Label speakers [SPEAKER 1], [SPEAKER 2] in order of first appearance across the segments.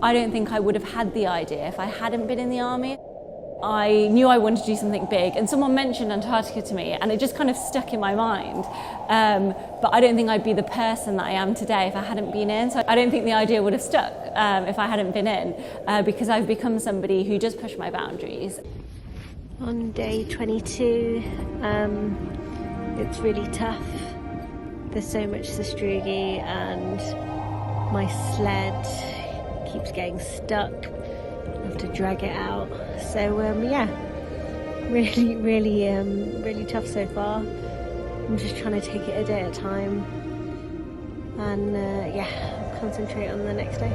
[SPEAKER 1] I don't think I would have had the idea if I hadn't been in the army. I knew I wanted to do something big, and someone mentioned Antarctica to me and it just kind of stuck in my mind. But I don't think I'd be the person that I am today if I hadn't been in. So I don't think the idea would have stuck if I hadn't been in, because I've become somebody who does push my boundaries.
[SPEAKER 2] On day 22, it's really tough. There's so much sastrugi and my sled keeps getting stuck. I have to drag it out. So yeah, really tough so far. I'm just trying to take it a day at a time and yeah, concentrate on the next day.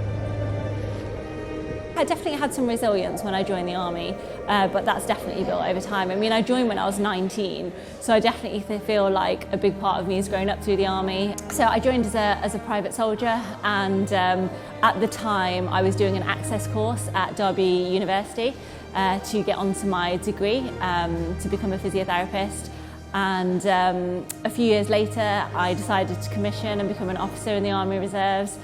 [SPEAKER 1] I definitely had some resilience when I joined the army, but that's definitely built over time. I mean, I joined when I was 19, so I definitely feel like a big part of me has grown up through the army. So I joined as a private soldier, and at the time I was doing an access course at Derby University to get onto my degree to become a physiotherapist. And a few years later I decided to commission and become an officer in the Army Reserves.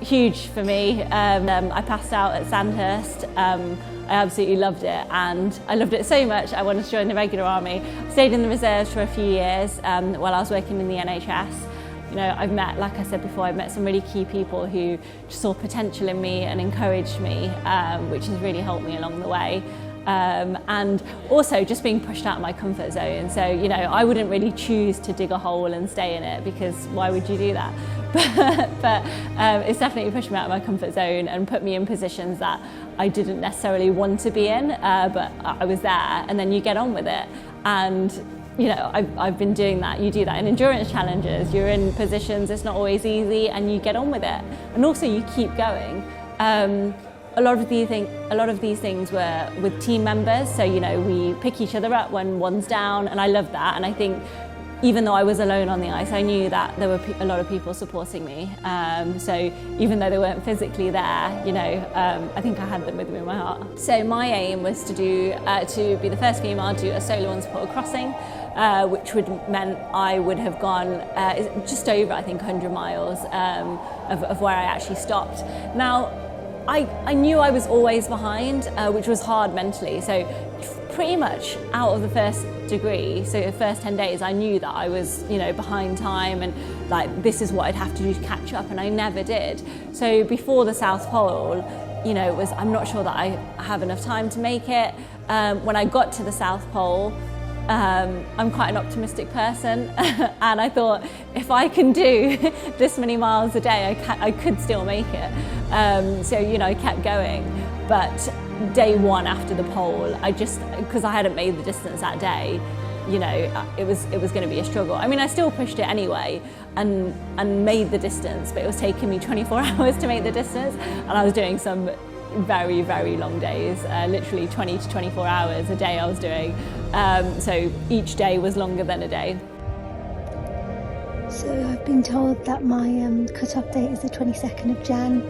[SPEAKER 1] Huge for me. I passed out at Sandhurst. I absolutely loved it, and I loved it so much I wanted to join the regular army. Stayed in the reserves for a few years while I was working in the NHS. You know, I've met, like I said before, I've met some really key people who saw potential in me and encouraged me, which has really helped me along the way. And also just being pushed out of my comfort zone. So, you know, I wouldn't really choose to dig a hole and stay in it, because why would you do that? But it's definitely pushed me out of my comfort zone and put me in positions that I didn't necessarily want to be in, but I was there, and then you get on with it. And you know, I've been doing that. You do that in endurance challenges. You're in positions, it's not always easy, and you get on with it. And also you keep going. A lot of these things were with team members, so you know, we pick each other up when one's down, and I love that. And I think even though I was alone on the ice, I knew that there were a lot of people supporting me. So even though they weren't physically there, you know, I think I had them with me in my heart. So my aim was to be the first female to do a solo unsupported crossing, which would meant I would have gone just over, I think, 100 miles of where I actually stopped. Now, I knew I was always behind, which was hard mentally. So pretty much out of the first degree, so the first 10 days, I knew that I was, you know, behind time, and like this is what I'd have to do to catch up, and I never did. So before the South Pole, you know, it was, I'm not sure that I have enough time to make it. When I got to the South Pole, I'm quite an optimistic person, and I thought if I can do this many miles a day, I could still make it. So, you know, I kept going. But day one after the pole, because I hadn't made the distance that day, you know, it was going to be a struggle. I mean, I still pushed it anyway and made the distance, but it was taking me 24 hours to make the distance, and I was doing some very, very long days, literally 20 to 24 hours a day I was doing. So each day was longer than a day.
[SPEAKER 2] So I've been told that my cut-off date is the 22nd of Jan,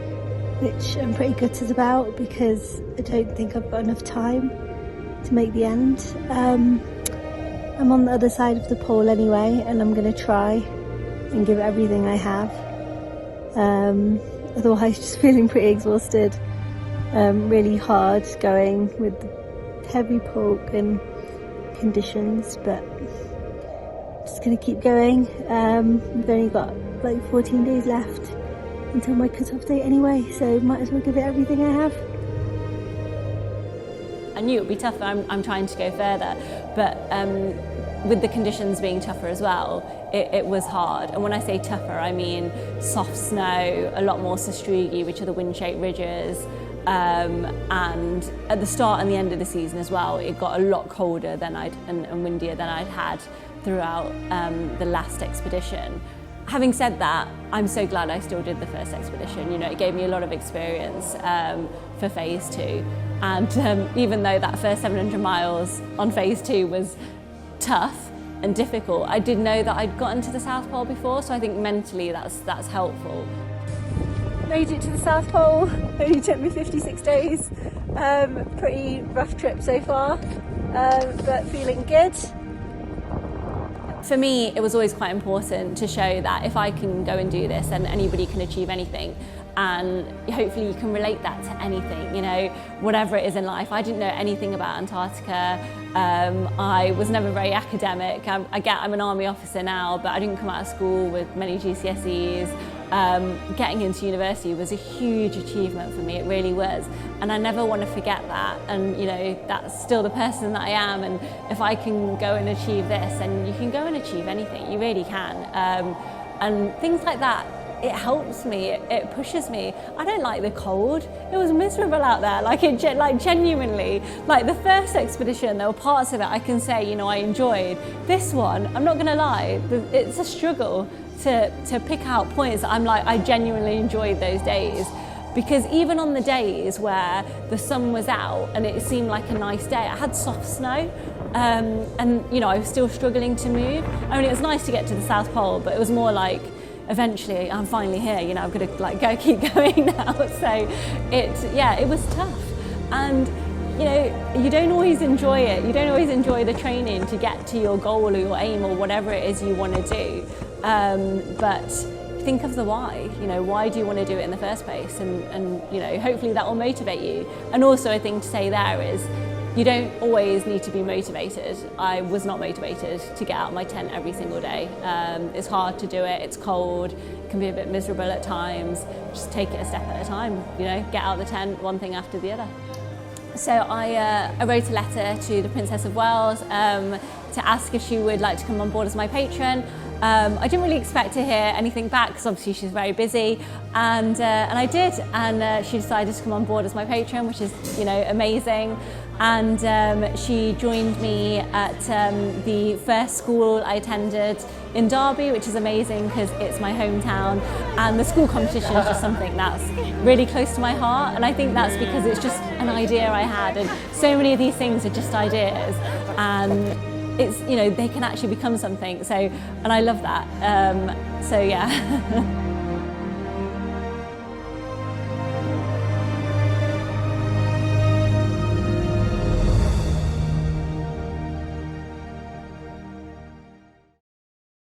[SPEAKER 2] which I'm pretty gutted about because I don't think I've got enough time to make the end. I'm on the other side of the pole anyway, and I'm going to try and give it everything I have. Otherwise, just feeling pretty exhausted. Really hard going with the heavy pork and conditions, but just going to keep going. We've only got like 14 days left until my cut-off date anyway, so might as well give it everything I have.
[SPEAKER 1] I knew it would be tougher. I'm trying to go further, but with the conditions being tougher as well, it was hard. And when I say tougher, I mean soft snow, a lot more sastrugi, which are the wind-shaped ridges, and at the start and the end of the season as well, it got a lot colder than and windier than I'd had throughout the last expedition. Having said that, I'm so glad I still did the first expedition. You know, it gave me a lot of experience for phase 2. And even though that first 700 miles on phase 2 was tough and difficult, I did know that I'd gotten to the South Pole before, so I think mentally that's helpful.
[SPEAKER 2] Made it to the South Pole. Only took me 56 days. Pretty rough trip so far, but feeling good.
[SPEAKER 1] for me, it was always quite important to show that if I can go and do this, then anybody can achieve anything. And hopefully you can relate that to anything, you know, whatever it is in life. I didn't know anything about Antarctica. I was never very academic. I'm an army officer now, but I didn't come out of school with many GCSEs. Getting into university was a huge achievement for me, it really was. And I never want to forget that. And you know, that's still the person that I am. And if I can go and achieve this, then you can go and achieve anything, you really can. And things like that, it helps me, it pushes me. I don't like the cold. It was miserable out there, like genuinely. Like the first expedition, there were parts of it I can say, you know, I enjoyed. This one, I'm not gonna lie, it's a struggle to pick out points that I'm like, I genuinely enjoyed those days. Because even on the days where the sun was out and it seemed like a nice day, I had soft snow. And you know, I was still struggling to move. I mean, it was nice to get to the South Pole, but it was more like, eventually I'm finally here, you know, I'm gonna keep going now. So it was tough. And you know, you don't always enjoy it. You don't always enjoy the training to get to your goal or your aim or whatever it is you want to do. But think of the why. You know, why do you want to do it in the first place? And you know, hopefully that will motivate you. And also a thing to say there is, you don't always need to be motivated. I was not motivated to get out of my tent every single day. It's hard to do it, it's cold, it can be a bit miserable at times. Just take it a step at a time, you know, get out of the tent, one thing after the other. So I wrote a letter to the Princess of Wales to ask if she would like to come on board as my patron. I didn't really expect to hear anything back because obviously she's very busy, and I did, and she decided to come on board as my patron, which is, you know, amazing. And she joined me at the first school I attended in Derby, which is amazing because it's my hometown, and the school competition is just something that's really close to my heart. And I think that's because it's just an idea I had, and so many of these things are just ideas, and it's, you know, they can actually become something. So, and I love that. So yeah.